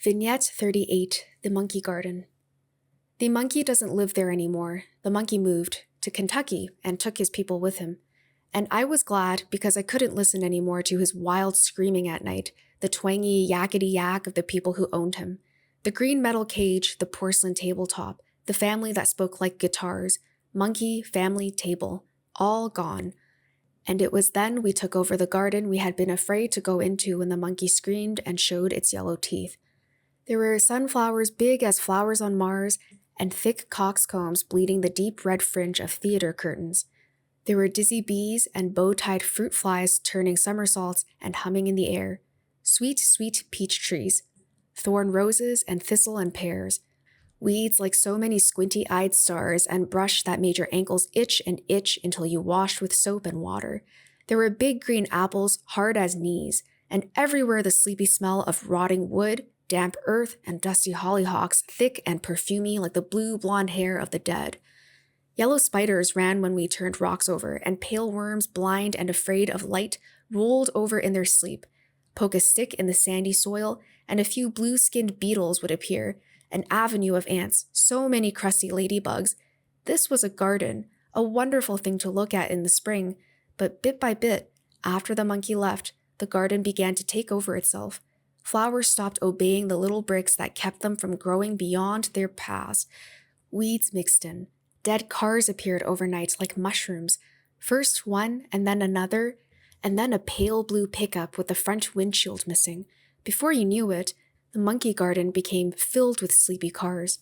Vignette 38, The Monkey Garden. The monkey doesn't live there anymore. The monkey moved to Kentucky and took his people with him. And I was glad because I couldn't listen anymore to his wild screaming at night, the twangy yakety-yak of the people who owned him, the green metal cage, the porcelain tabletop, the family that spoke like guitars, monkey, family, table, all gone. And it was then we took over the garden we had been afraid to go into when the monkey screamed and showed its yellow teeth. There were sunflowers big as flowers on Mars, and thick coxcombs bleeding the deep red fringe of theater curtains. There were dizzy bees and bow-tied fruit flies turning somersaults and humming in the air, sweet, sweet peach trees, thorn roses and thistle and pears, weeds like so many squinty-eyed stars and brush that made your ankles itch and itch until you washed with soap and water. There were big green apples hard as knees, and everywhere the sleepy smell of rotting wood, damp earth, and dusty hollyhocks, thick and perfumey like the blue blonde hair of the dead. Yellow spiders ran when we turned rocks over, and pale worms, blind and afraid of light, rolled over in their sleep. Poke a stick in the sandy soil, and a few blue-skinned beetles would appear, an avenue of ants, so many crusty ladybugs. This was a garden, a wonderful thing to look at in the spring, but bit by bit, after the monkey left, the garden began to take over itself. Flowers stopped obeying the little bricks that kept them from growing beyond their paths. Weeds mixed in. Dead cars appeared overnight like mushrooms. First one, and then another, and then a pale blue pickup with the front windshield missing. Before you knew it, the monkey garden became filled with sleepy cars.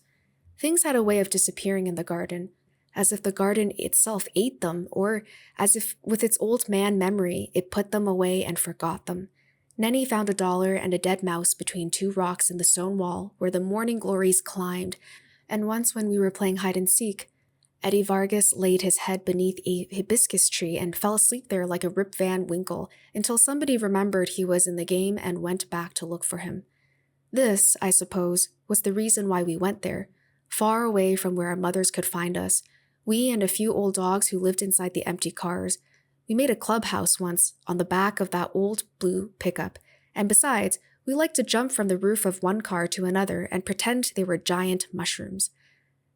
Things had a way of disappearing in the garden, as if the garden itself ate them, or as if with its old man memory it put them away and forgot them. Nenny found $1 and a dead mouse between two rocks in the stone wall where the morning glories climbed, and once when we were playing hide-and-seek, Eddie Vargas laid his head beneath a hibiscus tree and fell asleep there like a Rip Van Winkle until somebody remembered he was in the game and went back to look for him. This, I suppose, was the reason why we went there, far away from where our mothers could find us, we and a few old dogs who lived inside the empty cars. We made a clubhouse once on the back of that old blue pickup, and besides, we liked to jump from the roof of one car to another and pretend they were giant mushrooms.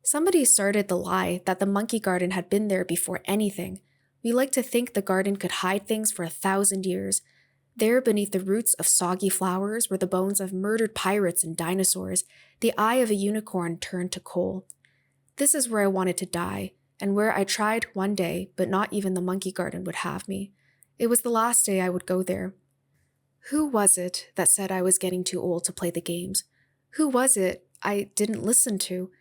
Somebody started the lie that the monkey garden had been there before anything. We liked to think the garden could hide things for 1,000 years. There beneath the roots of soggy flowers were the bones of murdered pirates and dinosaurs, the eye of a unicorn turned to coal. This is where I wanted to die, and where I tried one day, but not even the monkey garden would have me. It was the last day I would go there. Who was it that said I was getting too old to play the games? Who was it I didn't listen to?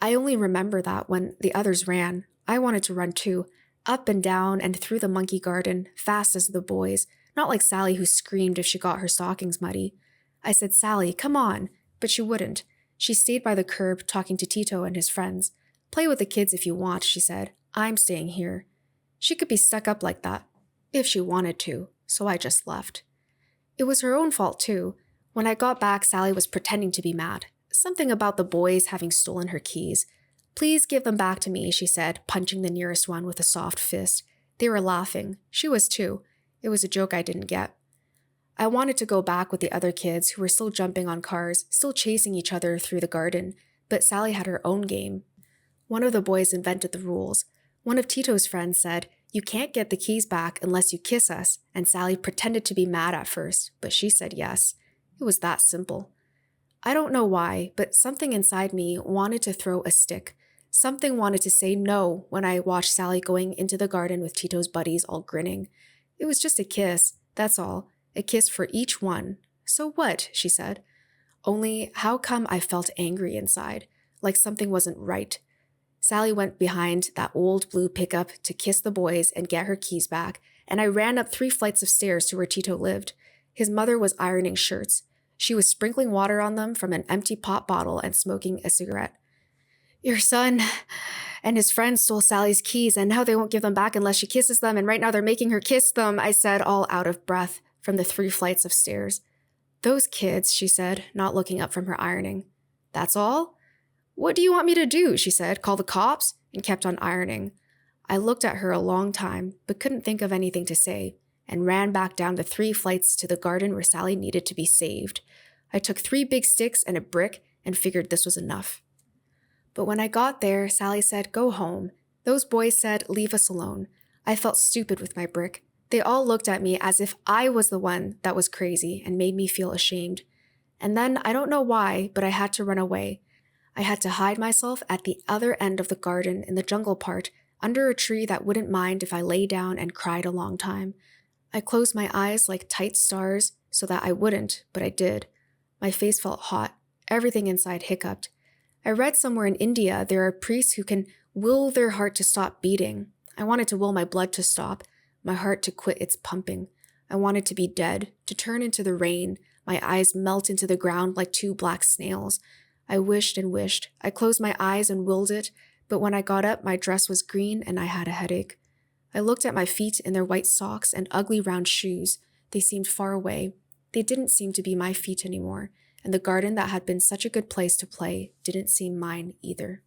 I only remember that when the others ran, I wanted to run too, up and down and through the monkey garden, fast as the boys, not like Sally who screamed if she got her stockings muddy. I said, "Sally, come on," but she wouldn't. She stayed by the curb talking to Tito and his friends. "Play with the kids if you want," she said. "I'm staying here." She could be stuck up like that, if she wanted to, so I just left. It was her own fault too. When I got back, Sally was pretending to be mad. Something about the boys having stolen her keys. "Please give them back to me," she said, punching the nearest one with a soft fist. They were laughing. She was too. It was a joke I didn't get. I wanted to go back with the other kids who were still jumping on cars, still chasing each other through the garden, but Sally had her own game. One of the boys invented the rules. One of Tito's friends said, "You can't get the keys back unless you kiss us," and Sally pretended to be mad at first, but she said yes. It was that simple. I don't know why, but something inside me wanted to throw a stick. Something wanted to say no when I watched Sally going into the garden with Tito's buddies all grinning. It was just a kiss, that's all. A kiss for each one. So what? She said. Only, how come I felt angry inside, like something wasn't right? Sally went behind that old blue pickup to kiss the boys and get her keys back, and I ran up 3 flights of stairs to where Tito lived. His mother was ironing shirts. She was sprinkling water on them from an empty pop bottle and smoking a cigarette. "Your son and his friends stole Sally's keys, and now they won't give them back unless she kisses them, and right now they're making her kiss them," I said, all out of breath from the 3 flights of stairs. "Those kids," she said, not looking up from her ironing. "That's all?" "What do you want me to do?" she said. "Call the cops?" and kept on ironing. I looked at her a long time, but couldn't think of anything to say, and ran back down the 3 flights to the garden where Sally needed to be saved. I took 3 big sticks and a brick and figured this was enough. But when I got there, Sally said, "Go home." Those boys said, "Leave us alone." I felt stupid with my brick. They all looked at me as if I was the one that was crazy and made me feel ashamed. And then, I don't know why, but I had to run away. I had to hide myself at the other end of the garden in the jungle part, under a tree that wouldn't mind if I lay down and cried a long time. I closed my eyes like tight stars so that I wouldn't, but I did. My face felt hot. Everything inside hiccuped. I read somewhere in India there are priests who can will their heart to stop beating. I wanted to will my blood to stop, my heart to quit its pumping. I wanted to be dead, to turn into the rain, my eyes melt into the ground like 2 black snails. I wished and wished. I closed my eyes and willed it, but when I got up, my dress was green and I had a headache. I looked at my feet in their white socks and ugly round shoes. They seemed far away. They didn't seem to be my feet anymore, and the garden that had been such a good place to play didn't seem mine either.